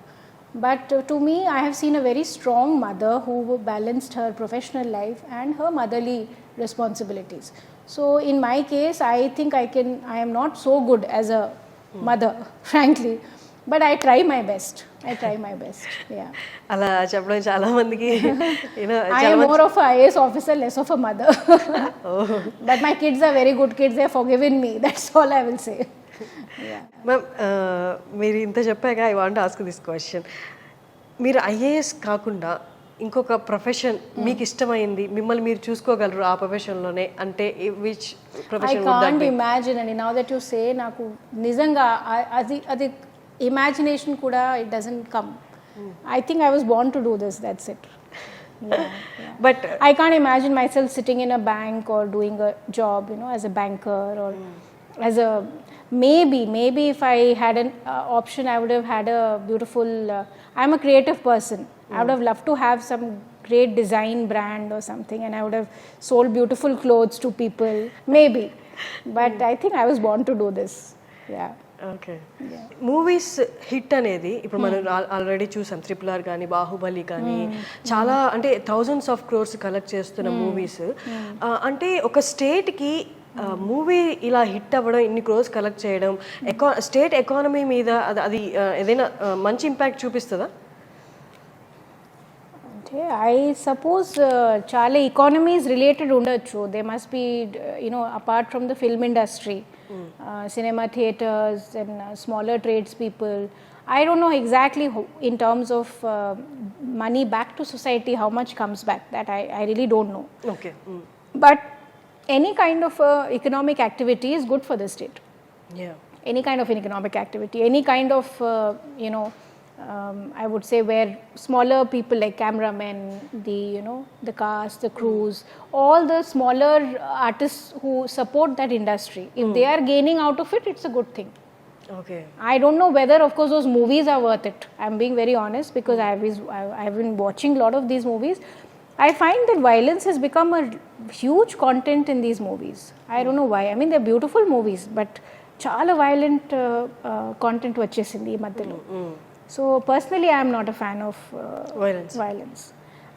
But to me, I have seen a very strong mother who balanced her professional life and her motherly responsibilities. So in my case, I think I am not so good as a mother, frankly. But I try my best. Yeah. అలా చెప్పడం చాలా మందికి I am more of a IAS officer, less of a mother. But my kids are very good kids. They're forgiven me. That's all I will say. Yeah. Ma'am మీరు ఇంత చెప్పాక I want ask this question. మీరు ఐఏఎస్ కాకుండా ఇంకొక ప్రొఫెషన్ మీకు ఇష్టమైంది, మిమ్మల్ని మీరు చూసుకోగలరు ఆ ప్రొఫెషన్లోనే అంటే which I profession? can't imagine, and now that you say, నాకు నిజంగా అది imagination కూడా it doesn't come. I think I was born to do this, that's it. Yeah. But I can't imagine myself sitting in a bank or doing a job, as a banker or as a maybe if I had an option, I would have had a beautiful I'm a creative person. I would have loved to have some great design brand or something, and I would have sold beautiful clothes to people, maybe. But I think I was born to do this. Yeah. Okay. Movies hit అనేది ఇప్పుడు మనం ఆల్రెడీ చూసాం, RRR కానీ బాహుబలి కానీ చాలా అంటే థౌజండ్స్ ఆఫ్ క్రోర్స్ కలెక్ట్ చేస్తున్న మూవీస్. అంటే ఒక స్టేట్కి మూవీ ఇలా హిట్ అవ్వడం, ఇన్ని క్రోర్స్ కలెక్ట్ చేయడం స్టేట్ ఎకానమీ మీద అది ఏదైనా మంచి ఇంపాక్ట్ చూపిస్తుందా? I suppose చాలా economies related ఉండొచ్చు. They must be, apart from the film industry, cinema theaters and smaller tradespeople. I don't know exactly in terms of money back to society, how much comes back. That I really don't know. Okay. But any kind of economic activity is good for the state. Yeah. Any kind of economic activity, any kind of, I would say where smaller people like cameramen, the cast, the crews, all the smaller artists who support that industry, if they are gaining out of it, it's a good thing. Okay. I don't know whether, of course, those movies are worth it. I'm being very honest because I've been watching a lot of these movies. I find that violence has become a huge content in these movies. I don't know why. I mean, they're beautiful movies, but చాలా violent content వచ్చేసింది ఈ మధ్యలో. So personally, I am not a fan of violence.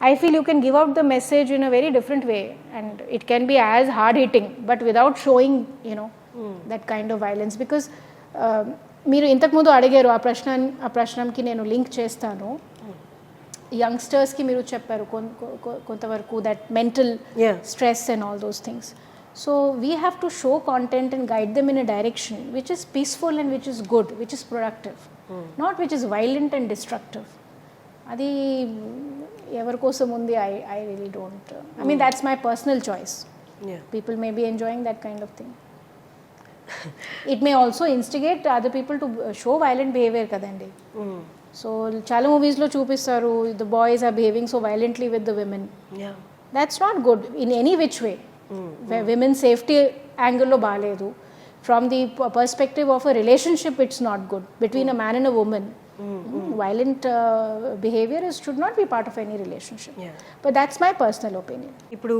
I feel you can give out the message in a very different way, and it can be as hard hitting, but without showing, that kind of violence. Because మీరు ఇంతకుముందు అడిగారు ఆ ప్రశ్నకి నేను లింక్ చేస్తాను. యంగ్స్టర్స్కి మీరు చెప్పారు కొంతవరకు that mental stress and all those things. So we have to show content and guide them in a direction which is peaceful and which is good, which is productive, not which is violent and destructive. Adi evar kosam undi, I really don't. I mean, that's my personal choice. Yeah. People may be enjoying that kind of thing. It may also instigate other people to show violent behavior kadandi. So chala movies lo chupistaru, the boys are behaving so violently with the women. Yeah. That's not good in any which way. Where women's safety angle lo baaledu. From the perspective of a relationship, it's not good. Between a man and a woman, violent behavior should not be part of any relationship. Yeah. But that's my personal opinion. ఇప్పుడు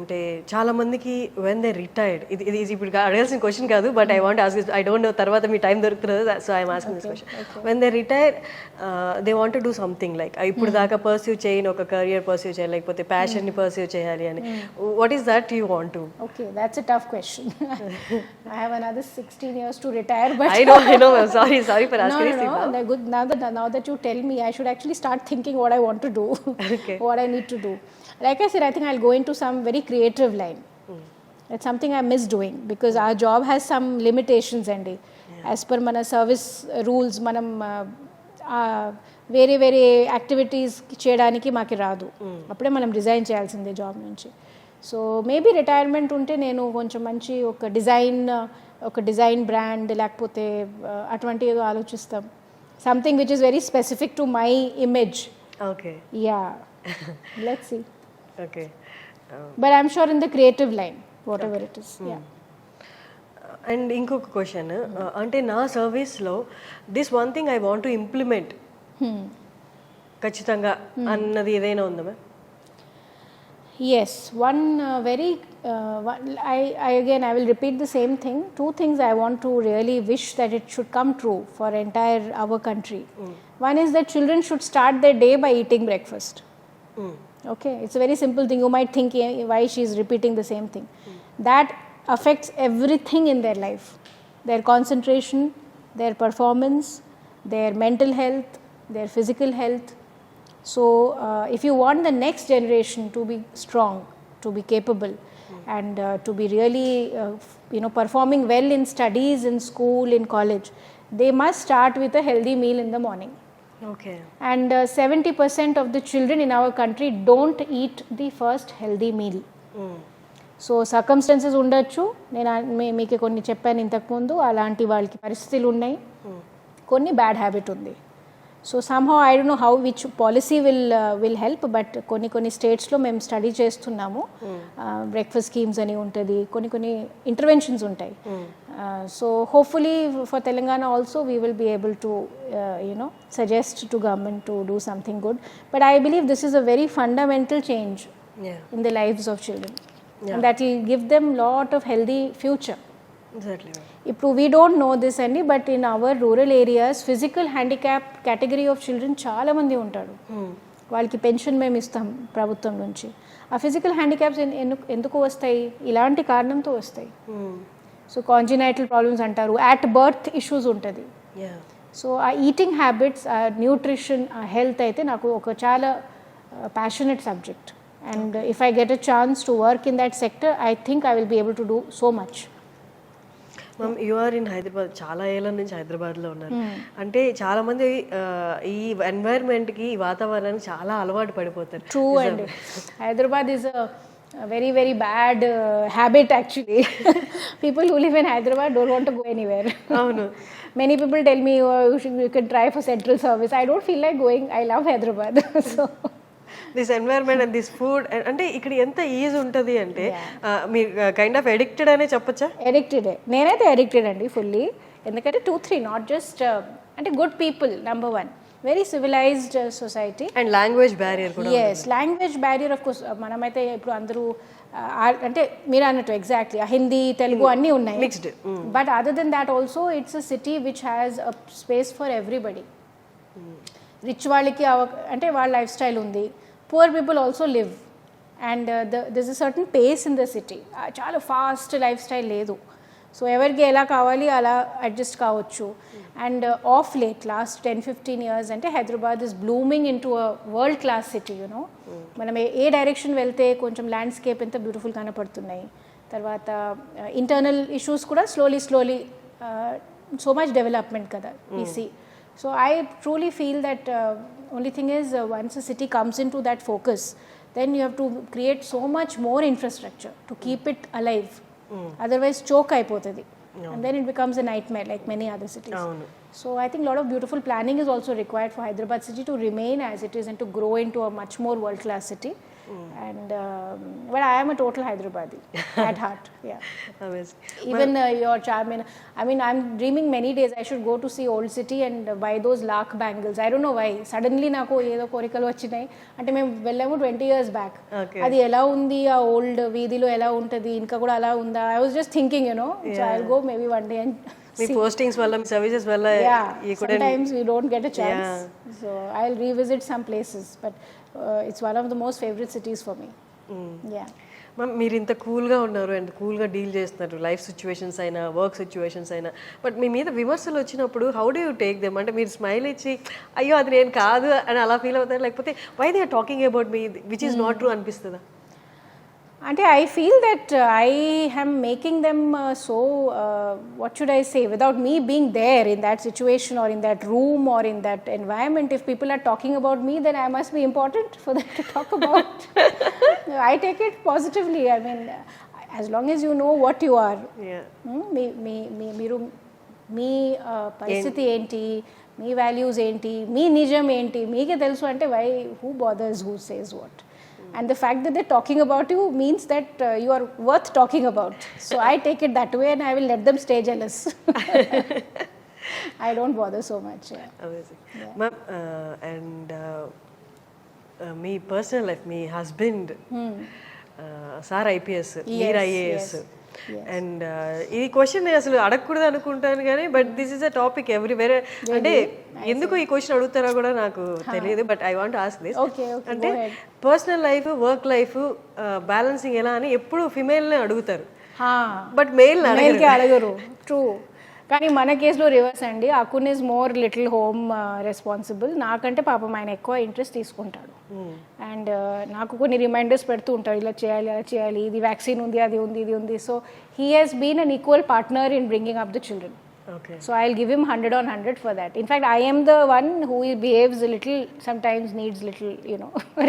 అంటే చాలా మందికి వెన్ దే రిటైర్డ్, ఇది ఇప్పుడు అడగాల్సిన క్వశ్చన్ కాదు, but I want ask, I don't know తర్వాత మీ టైం దొరుకుతుంది, so I'm asking this question. When they retire they want to do something like ఇప్పుడు దాకా పర్సీవ్ చేయని ఒక కెరియర్ పర్సీవ్ చేయాలి, లేకపోతే ప్యాషన్ని పర్సీవ్ చేయాలి అని. What is that you want to? Okay, that's a tough question. I have another 16 years to retire, but I know. Sorry for asking. No. Good. Now that you tell me, I should actually start thinking what I want to do, what I need to do. Like I said, I think I'll go into some very creative line. It's something I miss doing because our job has some limitations, Andy. As per mana service rules, manam వేరే యాక్టివిటీస్ చేయడానికి మాకు రాదు. అప్పుడే మనం రిజైన్ చేయాల్సిందే జాబ్ నుంచి. సో మేబీ రిటైర్మెంట్ ఉంటే నేను కొంచెం మంచి ఒక డిజైన్ బ్రాండ్ లేకపోతే అటువంటి ఏదో ఆలోచిస్తాం. Something which is very specific to my image. Okay. Yeah, let's see. Okay. But I'm sure in the creative line, whatever it is. Yeah. And ఇంకొక క్వశ్చన్, అంటే నా సర్వీస్లో this one thing I want to implement ఖచ్చితంగా అన్నది ఏదైనా ఉందా ma'am? Yes, one very I will repeat the same thing. Two things I want to really wish that it should come true for entire our country. One is that children should start their day by eating breakfast. Okay, it's a very simple thing. You might think why she is repeating the same thing. That affects everything in their life, their concentration, their performance, their mental health, their physical health. So if you want the next generation to be strong, to be capable, and to be really performing well in studies, in school, in college, they must start with a healthy meal in the morning. Okay. And 70% of the children in our country don't eat the first healthy meal. So circumstances ఉండొచ్చు, నేను మీకు కొన్ని చెప్పాను ఇంతకుముందు, అలాంటి వాళ్ళకి పరిస్థితులు ఉన్నాయి, కొన్ని బ్యాడ్ హ్యాబిట్ ఉంది. So somehow I don't know how which policy will help, but కొన్ని స్టేట్స్లో మేము స్టడీ చేస్తున్నాము. బ్రేక్ఫాస్ట్ స్కీమ్స్ అని ఉంటుంది, కొన్ని ఇంటర్వెన్షన్స్ ఉంటాయి. So hopefully for Telangana also we will be able to suggest to government to do something good. But I believe this is a very fundamental change in the lives of children. And that will give them lot of healthy future. Exactly. ఇప్పుడు we don't know this అండి, but in our rural areas physical handicap category of children చాలా మంది ఉంటారు. వాళ్ళకి పెన్షన్ మేము ఇస్తాం ప్రభుత్వం నుంచి. ఆ ఫిజికల్ హ్యాండిక్యాప్స్ ఎందుకు వస్తాయి? ఇలాంటి కారణంతో వస్తాయి. సో కాంజినైటల్ ప్రాబ్లమ్స్ అంటారు, అట్ బర్త్ ఇష్యూస్ ఉంటుంది. So uh eating habits, uh nutrition, uh health అయితే నాకు ఒక చాలా passionate subject. And if I get a chance to work in that sector, I think I will be able to do so much. Ma'am, you are in Hyderabad, చాలా ఏళ్ళ నుంచి హైదరాబాద్లో ఉన్నారు. అంటే చాలామంది ఈ ఎన్వైర్న్మెంట్కి, ఈ వాతావరణానికి చాలా అలవాటు పడిపోతారు. ట్రూ అండి. Hyderabad is very very bad habit actually. People who live in Hyderabad don't want to go anywhere. Many people tell me, oh, you can try for central service. I don't feel like going. I love Hyderabad. So this environment and this food, అంటే ఇక్కడ ఎంత ఈజీ ఉంటుంది అంటే మీరు కైండ్ ఆఫ్ అడిక్టెడ్ అనే చెప్పచ్చా? అడిక్టెడే, నేనైతే అడిక్టెడ్ అండి ఫుల్లీ. ఎందుకంటే 2-3 నాట్ జస్ట్ అంటే good people, number 1, very civilized society. And language barrier కూడా. Yes, language barrier of course. మనమైతే ఇప్పుడు అందరూ అంటే మీరు అన్నట్టు ఎగ్జాక్ట్లీ హిందీ, తెలుగు అన్నీ ఉన్నాయి, mixed. But other than that also it's a city which has a space for everybody. Rich వాళ్ళకి అంటే వాళ్ళ లైఫ్ స్టైల్ ఉంది, poor people also live, and this a certain pace in the city. చాలా ఫాస్ట్ లైఫ్ స్టైల్ లేదు. సో ఎవరికి ఎలా కావాలి అలా అడ్జస్ట్ కావచ్చు. And of late last 10-15 years అంటే Hyderabad is blooming into a world class city. You know, మనం ఏ డైరెక్షన్ వెళ్తే కొంచెం ల్యాండ్స్కేప్ ఎంత బ్యూటిఫుల్ కనపడుతున్నాయి. తర్వాత ఇంటర్నల్ ఇష్యూస్ కూడా స్లోలీ సో మచ్ డెవలప్మెంట్ కదా PC. So I truly feel that only thing is once a city comes into that focus, then you have to create so much more infrastructure to keep it alive. Otherwise choke aipotadi, and then it becomes a nightmare like many other cities. So I think a lot of beautiful planning is also required for Hyderabad city to remain as it is and to grow into a much more world class city. And but I am a total Hyderabadi at heart. Yeah, amazing. Even your charm, I mean I'm dreaming many days I should go to see old city and buy those lakh bangles. I don't know why suddenly నాకు ఏదో కోరికలు వచ్చినాయి. అంటే మేము వెళ్ళాము 20 years back. అది ఎలా ఉంది, ఆ ఓల్డ్ వీధిలో ఎలా ఉంటుంది, ఇంకా కూడా అలా ఉందా? I was just thinking, you know, so I'll go maybe one day and me postings వల్ల, మీ సర్వీసెస్ వల్ల sometimes we don't get a chance. So I'll revisit some places, but it's one of the most favorite cities for me. Yeah. Ma'am, మీరు ఇంత కూల్గా ఉన్నారు అండ్ కూల్గా డీల్ చేస్తున్నారు, లైఫ్ సిచ్యువేషన్స్ అయినా, వర్క్ సిచ్యువేషన్స్ అయినా, బట్ మీ మీద విమర్శలు వచ్చినప్పుడు how do you take them? అంటే మీరు స్మైల్ ఇచ్చి అయ్యో అది నేను కాదు అని అలా ఫీల్ అవుతారు, లేకపోతే why they are talking about me which is not true అనిపిస్తుందా? అంటే I feel that I am making them what should I say, without me being there in that situation or in that room or in that environment, if people are talking about me, then I must be important for them to talk about. I take it positively. I mean, as long as you know what you are. మీరు మీ పరిస్థితి ఏంటి, మీ వాల్యూస్ ఏంటి, మీ నిజం ఏంటి మీకే తెలుసు అంటే why, who bothers who says what? And the fact that they're talking about you means that you are worth talking about. So I take it that way and I will let them stay jealous. I don't bother so much. Amazing. Ma'am, and మీ పర్సనల్ లైఫ్, మీ హస్బెండ్ సార్ ఐపీఎస్, మీరు ఐఏఎస్, అండ్ ఈ క్వశ్చన్ అసలు అడగకూడదు అనుకుంటాను కానీ but this is a topic everywhere. అంటే ఎందుకు ఈ క్వశ్చన్ అడుగుతారో కూడా నాకు తెలియదు, but I want ask this. అంటే personal life, work life balancing ఎలా అని ఎప్పుడు ఫిమేల్ని అడుగుతారు, బట్ మేల్ని అడగరు. ట్రూ. కానీ మన కేసులో రివర్స్ అండి. Akun is more little home responsible. నాకంటే పాపం ఆయన ఎక్కువ ఇంట్రెస్ట్ తీసుకుంటాడు. అండ్ నాకు కొన్ని రిమైండర్స్ పెడుతూ ఉంటాడు, ఇలా చేయాలి అలా చేయాలి, ఇది వ్యాక్సిన్ ఉంది, అది ఉంది, ఇది ఉంది. So he he's been an equal partner in bringing up the children. Okay. So I'll give him 100 on 100 for that. In fact, I am the one who behaves a little, sometimes needs little,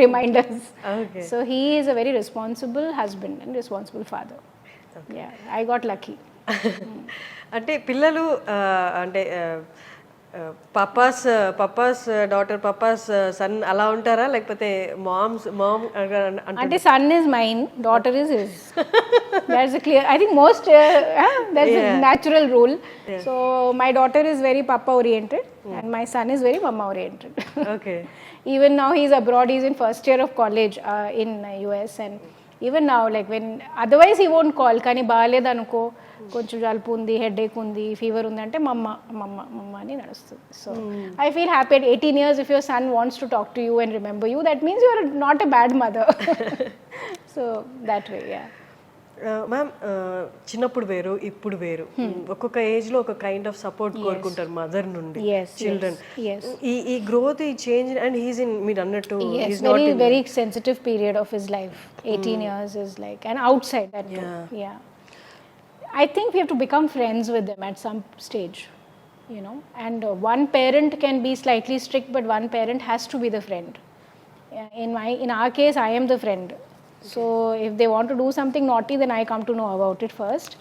reminders. Okay. So he is a very responsible husband and responsible father. Okay. Yeah, I got lucky. అంటే పిల్లలు అంటే పప్పాస్ డాటర్ పప్పాస్ సన్ అలా ఉంటారా, లేకపోతే మామ్ అంటే son is mine, daughter is his. That's a clear, I think most that's a natural rule. So my daughter is very papa oriented and my son is very mama oriented. Okay. Even now he's abroad, he's in first year of college in US, and even now like when otherwise he won't call, కానీ బాగాలేదు అనుకో, కొంచెం జలుపు ఉంది, హెడేక్ ఉంది, ఫీవర్ ఉంది అంటే మమ్మ మమ్మ మమ్మ అని నడుస్తుంది. So I feel happy at 18 years if your son wants to talk to you and remember you, that means you are not a bad mother. So that way, yeah. Ma'am, చిన్నప్పుడు వేరు ఇప్పుడు వేరు, ఒక్కొక్క ఏజ్ లో ఒక కైండ్ ఆఫ్ సపోర్ట్ కోరుకుంటారు మదర్ నుండి చిల్డ్రన్. ఈ గ్రోత్, ఈ చేంజ్, అండ్ హీస్ ఇన్, మీరు అన్నట్టు very sensitive period of his life. 18 years is like, and outside that too. Yeah, I think we have to become friends with them at some stage, and one parent can be slightly strict, but one parent has to be the friend. In our case, I am the friend. So if they want to do something naughty, then I come to know about it first.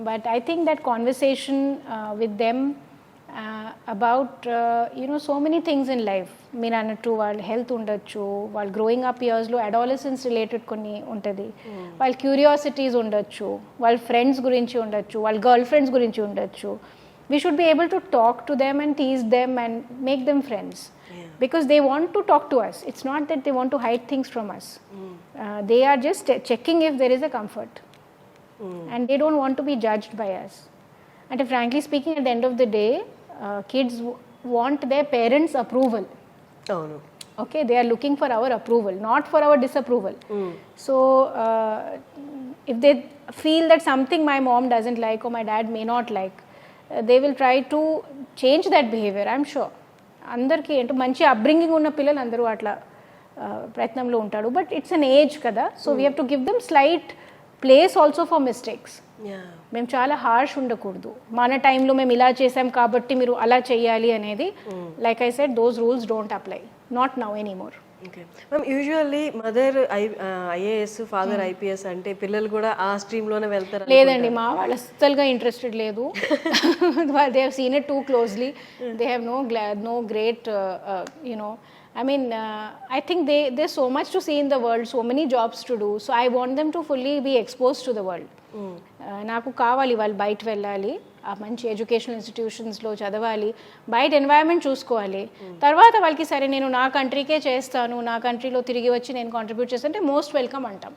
But I think that conversation with them about so many things in life, మీరు అన్నట్టు వాళ్ళ హెల్త్ ఉండొచ్చు, వాళ్ళ గ్రోయింగ్ అప్ ఇయర్స్లో అడాలసెన్స్ రిలేటెడ్ కొన్ని ఉంటుంది, వాళ్ళ క్యూరియాసిటీస్ ఉండొచ్చు, వాళ్ళ ఫ్రెండ్స్ గురించి ఉండొచ్చు, వాళ్ళ గర్ల్ ఫ్రెండ్స్ గురించి ఉండొచ్చు. We should be able to talk to them and tease them and make them friends. Because they want to talk to us. It's not that they want to hide things from us. They are just checking if there is a comfort. And they don't want to be judged by us. And frankly speaking, at the end of the day, kids want their parents' approval. Oh, no. Okay, they are looking for our approval, not for our disapproval. So if they feel that something my mom doesn't like or my dad may not like, they will try to change that behavior, I'm sure. అందరికీ అంటే మంచి అప్బ్రింగింగ్ ఉన్న పిల్లలు అందరూ అట్లా ప్రయత్నంలో ఉంటాడు. బట్ ఇట్స్ అన్ ఏజ్ కదా, so we have to give them slight place also for mistakes. మేము చాలా హార్ష్ ఉండకూడదు, మన టైంలో మేము ఇలా చేసాం కాబట్టి మీరు అలా చేయాలి అనేది. Like I said, those rules don't apply, not now anymore. Okay ma'am, usually mother IAS, father IPS అంటే పిల్లలు కూడా ఆ స్ట్రీమ్లోనే వెళ్తారు? లేదండి, మా వాళ్ళు అస్సలుగా ఇంట్రెస్టెడ్ లేదు. They have seen it two closely. They have no great I mean, I think there's so much to see in the world, so many jobs to do. So I want them to fully be exposed to the world. నాకు కావాలి వాళ్ళు బయట వెళ్ళాలి, ఆ మంచి ఎడ్యుకేషనల్ ఇన్స్టిట్యూషన్స్లో చదవాలి, బయట ఎన్వైరన్మెంట్ చూసుకోవాలి. తర్వాత వాళ్ళకి సరే నేను నా కంట్రీకే చేస్తాను, నా కంట్రీలో తిరిగి వచ్చి నేను కాంట్రిబ్యూట్ చేస్తానంటే మోస్ట్ వెల్కమ్ అంటాం.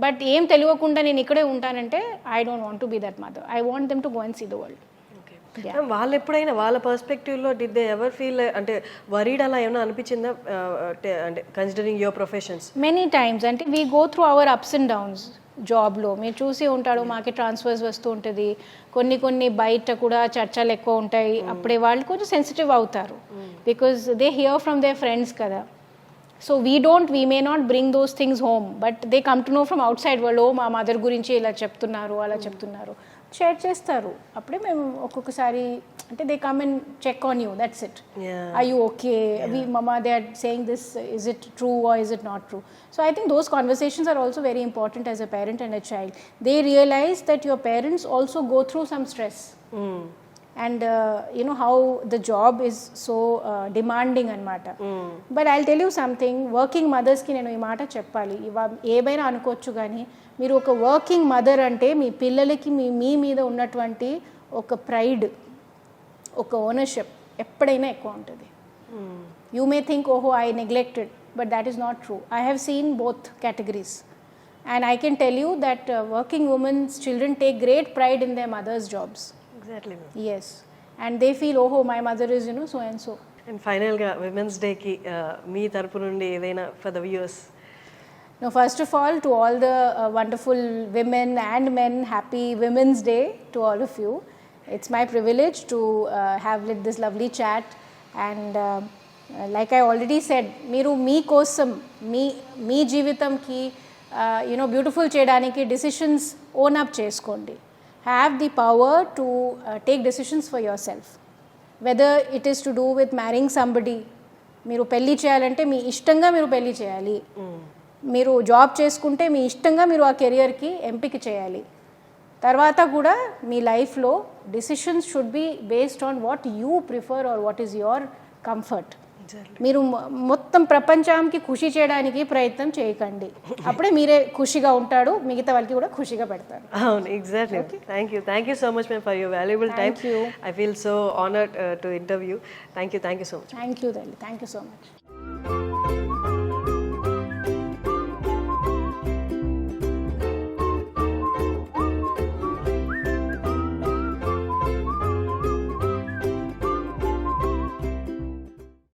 బట్ ఏం తెలియకుండా నేను ఇక్కడే ఉంటానంటే I don't want to be that mother. I want them to go and see the world. వాళ్ళు ఎప్పుడైనా వాళ్ళ పర్స్పెక్టివ్లో డిడ్ దే ఎవర్ ఫీల్ అంటే వరీడ్ అలా ఏమైనా అనిపించిందా, అంటే considering your professions? Many times. అంటే we go through our ups and downs జాబ్లో. మీరు చూసి ఉంటాడు, మాకే ట్రాన్స్ఫర్స్ వస్తూ ఉంటుంది, కొన్ని బయట కూడా చర్చలు ఎక్కువ ఉంటాయి. అప్పుడే వాళ్ళు కొంచెం సెన్సిటివ్ అవుతారు, because they hear from their friends కదా. So we may not bring those things home, but they come to know from outside world. మా మదర్ గురించి ఇలా చెప్తున్నారు, అలా చెప్తున్నారు, షేర్ చేస్తారు. అప్పుడే మేము ఒక్కొక్కసారి అంటే they come and check on you, that's it. Are you okay, mamma they are saying this, is it true or is it not true? So I think those conversations are also very important as a parent and a child. They realize that your parents also go through some stress. And how the job is so demanding anamata. But I'll tell you something, working mothers ki nenu ee maata cheppali, ఏమైనా అనుకోవచ్చు కానీ మీరు ఒక వర్కింగ్ మదర్ అంటే మీ పిల్లలకి మీ మీద ఉన్నటువంటి ఒక ప్రైడ్, ఒక ఓనర్షిప్ ఎప్పుడైనా ఎక్కువ ఉంటుంది. You may think, oh, I neglected, but that is not true. I have seen both categories, and I can tell you that working women's children take great pride in their mother's jobs. Exactly. Yes, and they feel, oh, my mother is so and so. And final ga Women's Day ki mee tarpu nundi edaina for the viewers? No, first of all, to all the wonderful women and men, happy Women's Day to all of you. It's my privilege to have lit this lovely chat. And like I already said, మీరు మీకోసం మీ జీవితంకి బ్యూటిఫుల్ చేయడానికి డెసిషన్స్ ఓన్ అప్ చేసుకోండి. Have the power to take decisions for your self. Whether it is to do with మ్యారింగ్ somebody, మీరు పెళ్ళి చేయాలంటే మీ ఇష్టంగా మీరు పెళ్ళి చేయాలి. మీరు జాబ్ చేసుకుంటే మీ ఇష్టంగా మీరు ఆ కెరియర్కి ఎంపిక చేయాలి. తర్వాత కూడా మీ లైఫ్లో decisions should be based on what you prefer or what is your comfort. మీరు మొత్తం ప్రపంచానికి ఖుషి చేయడానికి ప్రయత్నం చేయకండి. అప్పుడే మీరే ఖుషిగా ఉంటాడు, మిగతా వాళ్ళకి కూడా ఖుషిగా పెడతారు. అవును, exactly. Thank you so much ma'am for your valuable time. I feel so honoured to interview. Thank you so much. Thank you so much.